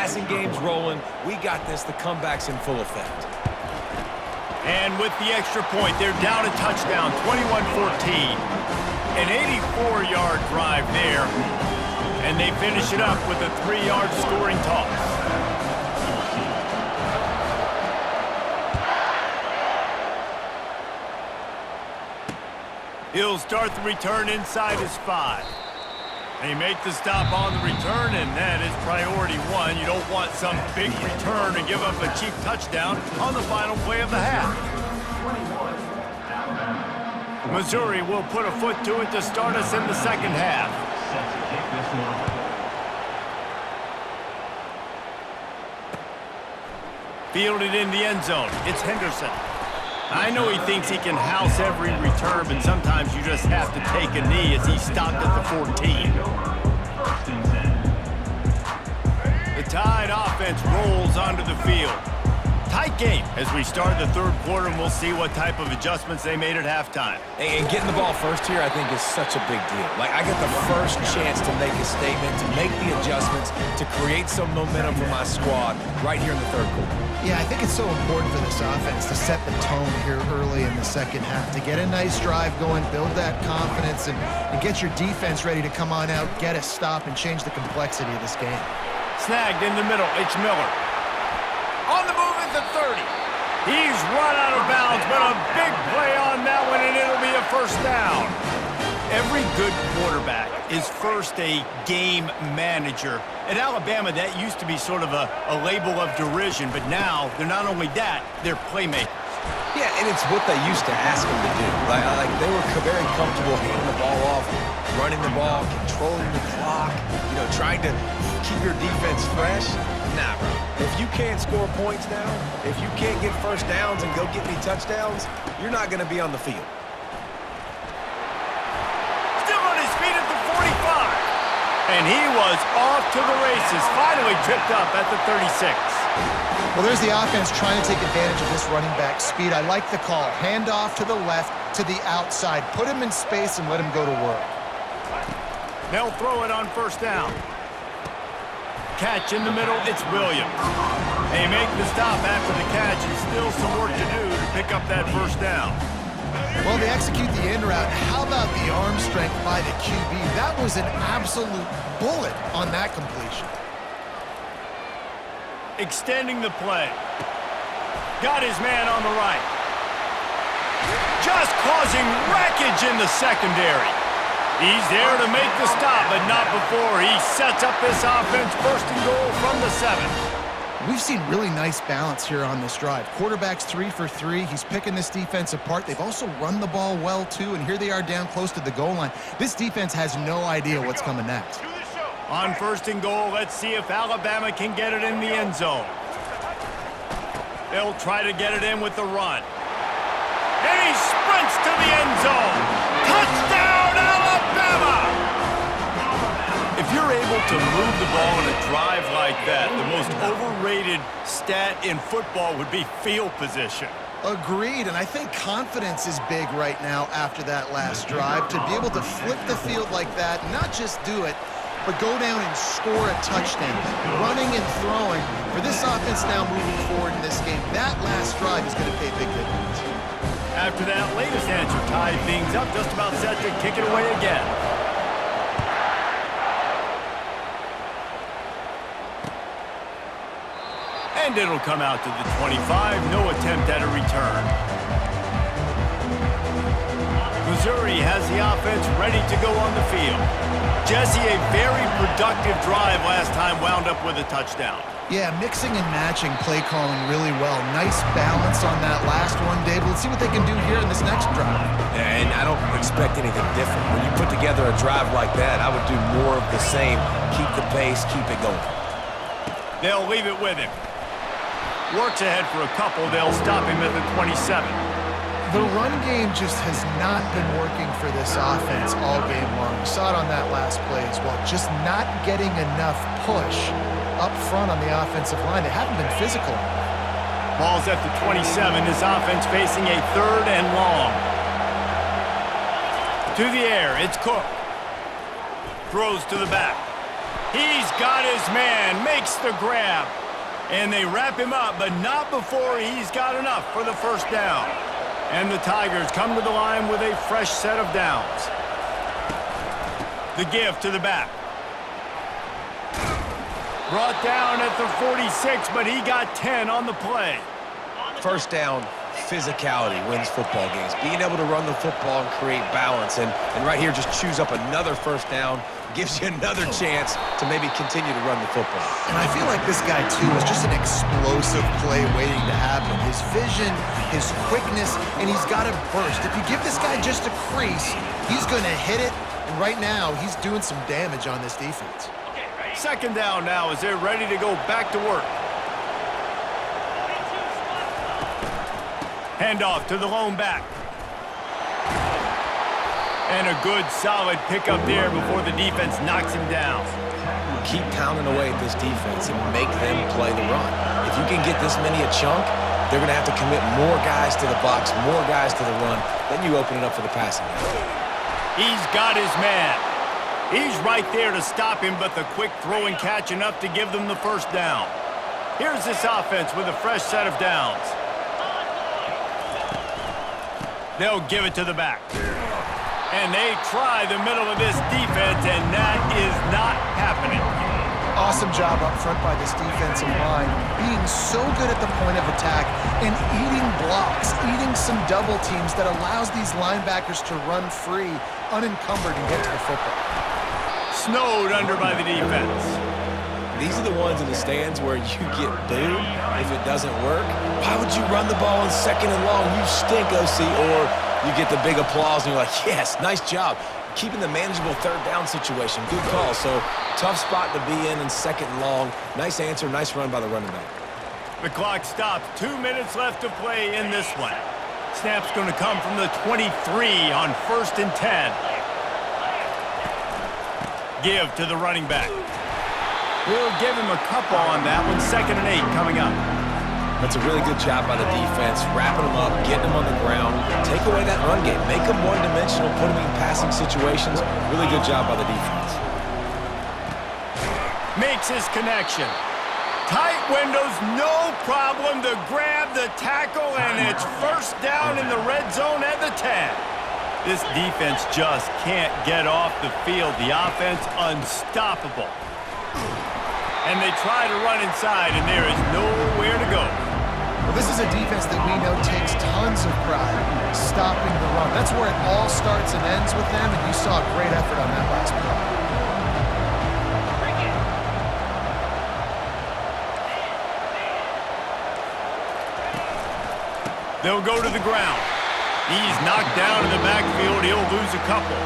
passing game's rolling. We got this. The comeback's in full effect. And with the extra point, they're down a touchdown, 21-14. An 84-yard drive there. And they finish it up with a 3-yard scoring toss. He'll start the return inside his 5. They make the stop on the return, and that is priority 1. You don't want some big return and give up a cheap touchdown on the final play of the half. Missouri will put a foot to it to start us in the second half. Fielded in the end zone. It's Henderson. I know he thinks he can house every return, but sometimes you just have to take a knee as he stopped at the 14. The Tide offense rolls onto the field. Tight game as we start the third quarter, and we'll see what type of adjustments they made at halftime. And getting the ball first here, I think, is such a big deal. Like, I get the first chance to make a statement, to make the adjustments, to create some momentum for my squad right here in the third quarter. Yeah, I think it's so important for this offense to set the tone here early in the second half, to get a nice drive going, build that confidence, and get your defense ready to come on out, get a stop, and change the complexity of this game. Snagged in the middle, it's Miller. On the move at the 30. He's run out of bounds, but a big play on that one, and it'll be a first down. Every good quarterback is first a game manager. At Alabama, that used to be sort of a label of derision, but now they're not only that, they're playmakers. Yeah, and it's what they used to ask them to do. Like they were very comfortable handing the ball off, running the ball, controlling the clock, trying to keep your defense fresh. Nah, bro. If you can't score points now, if you can't get first downs and go get me touchdowns, you're not going to be on the field. Still on his feet at the 45. And he was off to the races, finally tripped up at the 36. Well, there's the offense trying to take advantage of this running back speed. I like the call. Hand off to the left, to the outside. Put him in space and let him go to work. They'll throw it on first down. Catch in the middle, it's Williams. They make the stop after the catch, and still some work to do to pick up that first down. Well, they execute the in route. How about the arm strength by the QB? That was an absolute bullet on that completion. Extending the play. Got his man on the right. Just causing wreckage in the secondary. He's there to make the stop, but not before he sets up this offense first and goal from the 7. We've seen really nice balance here on this drive. Quarterback's 3 for 3. He's picking this defense apart. They've also run the ball well, too, and here they are down close to the goal line. This defense has no idea what's coming next. On first and goal, let's see if Alabama can get it in the end zone. They'll try to get it in with the run. And he sprints to the end zone. Touchdown, Alabama! If you're able to move the ball in a drive like that, the most overrated stat in football would be field position. Agreed, and I think confidence is big right now after that last drive. To be able to flip the field like that, not just do it, but go down and score a touchdown. Running and throwing, for this offense now moving forward in this game, that last drive is going to pay big dividends. After that latest answer tied things up, just about set to kick it away again. And it'll come out to the 25. No attempt at a return. Missouri has the offense ready to go on the field. Jesse, a very productive drive last time, wound up with a touchdown. Yeah, mixing and matching play calling really well. Nice balance on that last one, Dave. Let's see what they can do here in this next drive. Yeah, and I don't expect anything different. When you put together a drive like that, I would do more of the same. Keep the pace, keep it going. They'll leave it with him. Works ahead for a couple. They'll stop him at the 27. The run game just has not been working for this offense all game long. We saw it on that last play as well. Just not getting enough push up front on the offensive line. They haven't been physical. Ball's at the 27. This offense facing a 3rd and long. To the air, it's Cook. Throws to the back. He's got his man, makes the grab. And they wrap him up, but not before he's got enough for the first down. And the Tigers come to the line with a fresh set of downs. The give to the back. Brought down at the 46, but he got 10 on the play. First down, physicality wins football games. Being able to run the football and create balance. And right here, just choose up another first down, gives you another chance to maybe continue to run the football. And I feel like this guy, too, is just an explosive play waiting to happen. His vision, his quickness, and he's got a burst. If you give this guy just a crease, he's going to hit it. And right now, he's doing some damage on this defense. Second down now as they're ready to go back to work. Handoff to the lone back. And a good, solid pickup there before the defense knocks him down. Keep pounding away at this defense and make them play the run. If you can get this many a chunk, they're going to have to commit more guys to the box, more guys to the run. Then you open it up for the passing game. He's got his man. He's right there to stop him, but the quick throw and catch enough to give them the first down. Here's this offense with a fresh set of downs. They'll give it to the back. And they try the middle of this defense, and that is not happening. Awesome job up front by this defensive line, being so good at the point of attack and eating blocks, eating some double teams that allows these linebackers to run free, unencumbered, and get to the football. Snowed under by the defense. These are the ones in the stands where you get booed if it doesn't work. Why would you run the ball in second and long? You stink, OC. Or you get the big applause and you're like, yes, nice job. Keeping the manageable third down situation. Good call. So tough spot to be in second and long. Nice answer, nice run by the running back. The clock stops. 2 minutes left to play in this one. Snap's going to come from the 23 on 1st and 10. Give to the running back. We'll give him a couple on that one. 2nd and 8 coming up. That's a really good job by the defense, wrapping them up, getting them on the ground. Take away that run game. Make them one-dimensional, put them in passing situations. Really good job by the defense. Makes his connection. Tight windows, no problem to grab the tackle, and it's first down in the red zone at the 10. This defense just can't get off the field. The offense unstoppable. And they try to run inside, and there is nowhere to go. Well, this is a defense that we know takes tons of pride stopping the run. That's where it all starts and ends with them, and you saw a great effort on that last play. They'll go to the ground. He's knocked down in the backfield. He'll lose a couple.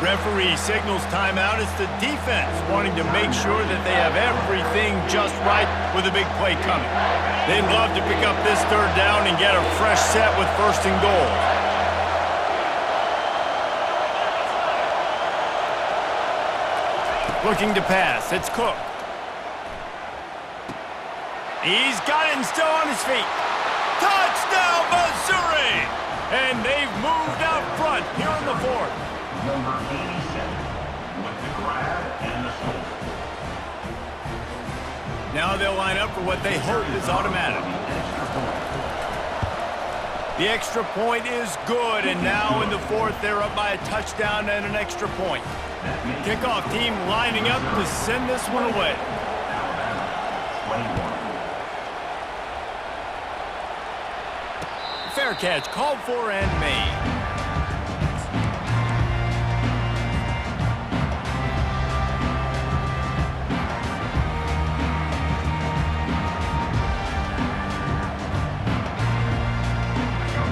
Referee signals timeout. It's the defense wanting to make sure that they have everything just right with a big play coming. They'd love to pick up this third down and get a fresh set with 1st and goal. Looking to pass. It's Cook. He's got it and still on his feet. Touchdown, Missouri! And they've moved out front here in the 4th. Number 87 with the grab and the score. Now they'll line up for what they hope is automatic. The extra point is good, and now in the 4th, they're up by a touchdown and an extra point. Kickoff team lining up to send this one away. Fair catch, called for and made.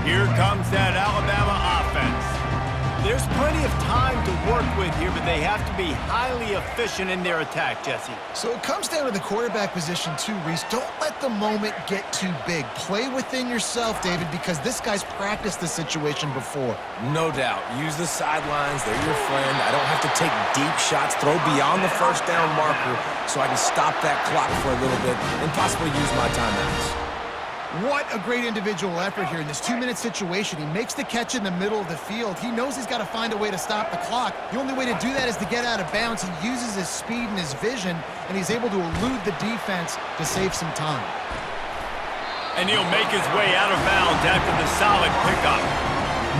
Here comes that Alabama offense. There's plenty of time to work with here, but they have to be highly efficient in their attack, Jesse. So it comes down to the quarterback position too, Reese. Don't let the moment get too big. Play within yourself, David, because this guy's practiced the situation before. No doubt. Use the sidelines. They're your friend. I don't have to take deep shots, throw beyond the first down marker so I can stop that clock for a little bit and possibly use my timeouts. What a great individual effort here in this 2-minute situation. He makes the catch in the middle of the field. He knows he's got to find a way to stop the clock. The only way to do that is to get out of bounds. He uses his speed and his vision, and he's able to elude the defense to save some time. And he'll make his way out of bounds after the solid pickup.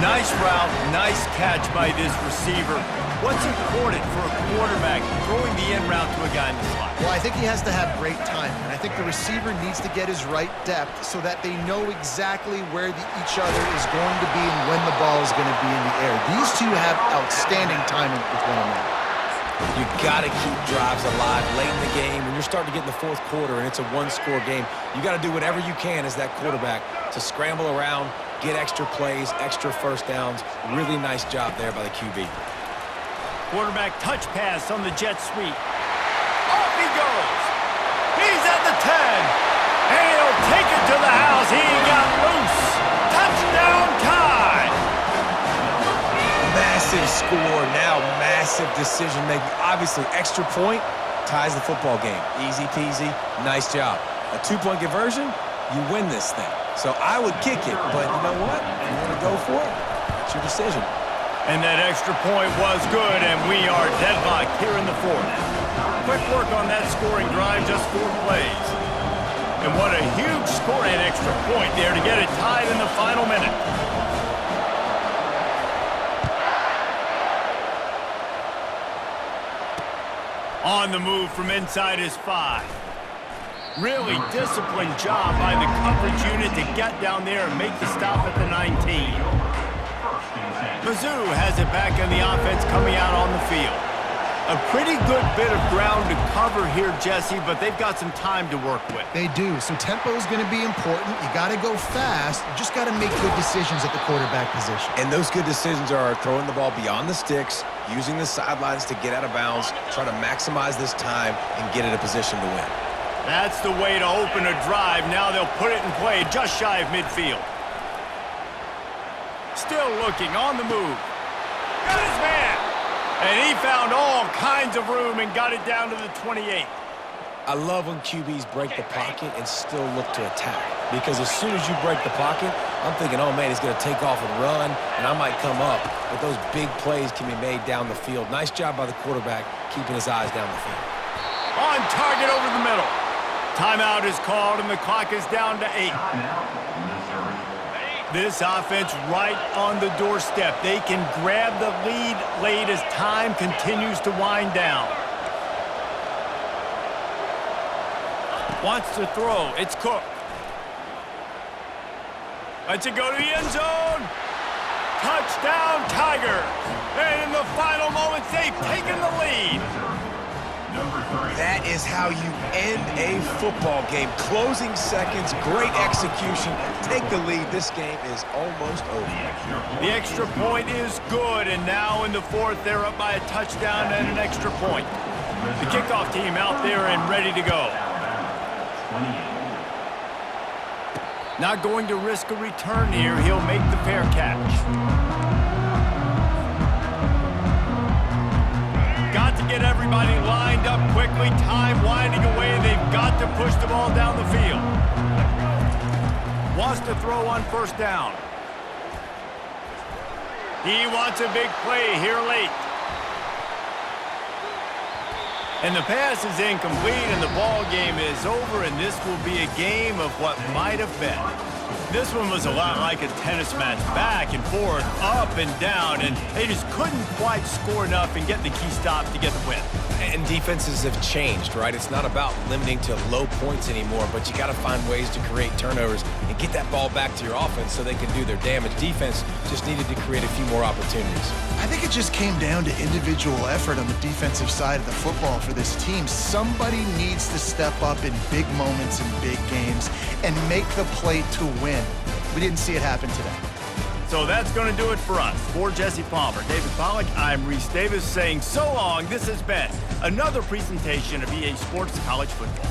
Nice route, nice catch by this receiver. What's important for a quarterback throwing the in route to a guy in the slot? Well, I think he has to have great timing, and I think the receiver needs to get his right depth so that they know exactly where each other is going to be and when the ball is going to be in the air. These two have outstanding timing with one another. You got to keep drives alive late in the game. When you're starting to get in the fourth quarter and it's a one-score game, you got to do whatever you can as that quarterback to scramble around, get extra plays, extra first downs. Really nice job there by the QB. Quarterback touch pass on the jet sweep. Off he goes. He's at the 10. And he'll take it to the house. He got loose. Touchdown tie. Massive score, now massive decision-making. Obviously, extra point ties the football game. Easy peasy, nice job. A 2-point conversion, you win this thing. So I would kick it, but you know what? You want to go for it? It's your decision. And that extra point was good, and we are deadlocked here in the fourth. Quick work on that scoring drive, just 4 plays. And what a huge score and extra point there to get it tied in the final minute. On the move from inside his 5. Really disciplined job by the coverage unit to get down there and make the stop at the 19. Mizzou has it back in the offense coming out on the field. A pretty good bit of ground to cover here, Jesse, but they've got some time to work with. They do. So tempo is going to be important. You got to go fast. You just got to make good decisions at the quarterback position. And those good decisions are throwing the ball beyond the sticks, using the sidelines to get out of bounds, try to maximize this time and get in a position to win. That's the way to open a drive. Now they'll put it in play just shy of midfield. Still looking on the move. Got his man. And he found all kinds of room and got it down to the 28. I love when QBs break the pocket and still look to attack. Because as soon as you break the pocket, I'm thinking, oh man, he's going to take off and run, and I might come up. But those big plays can be made down the field. Nice job by the quarterback keeping his eyes down the field. On target over the middle. Timeout is called, and the clock is down to 8. This offense right on the doorstep. They can grab the lead late as time continues to wind down. Wants to throw. It's Cook. Lets it go to the end zone. Touchdown, Tigers. And in the final moments, they've taken the lead. That is how you end a football game. Closing seconds, great execution. Take the lead. This game is almost over. The extra point is good, and now in the fourth, they're up by a touchdown and an extra point. The kickoff team out there and ready to go. Not going to risk a return here. He'll make the fair catch. Got to get everybody lined up quickly. Time winding away. They've got to push the ball down the field. Wants to throw on first down. He wants a big play here late. And the pass is incomplete, and the ball game is over, and this will be a game of what might have been. This one was a lot like a tennis match, back and forth, up and down, and they just couldn't quite score enough and get the key stop to get the win. And defenses have changed, right? It's not about limiting to low points anymore, but you got to find ways to create turnovers and get that ball back to your offense so they can do their damage. Defense just needed to create a few more opportunities. I think it just came down to individual effort on the defensive side of the football for this team. Somebody needs to step up in big moments in big games and make the play to win. We didn't see it happen today. So that's going to do it for us. For Jesse Palmer, David Pollack, I'm Reese Davis saying so long. This has been another presentation of EA Sports College Football.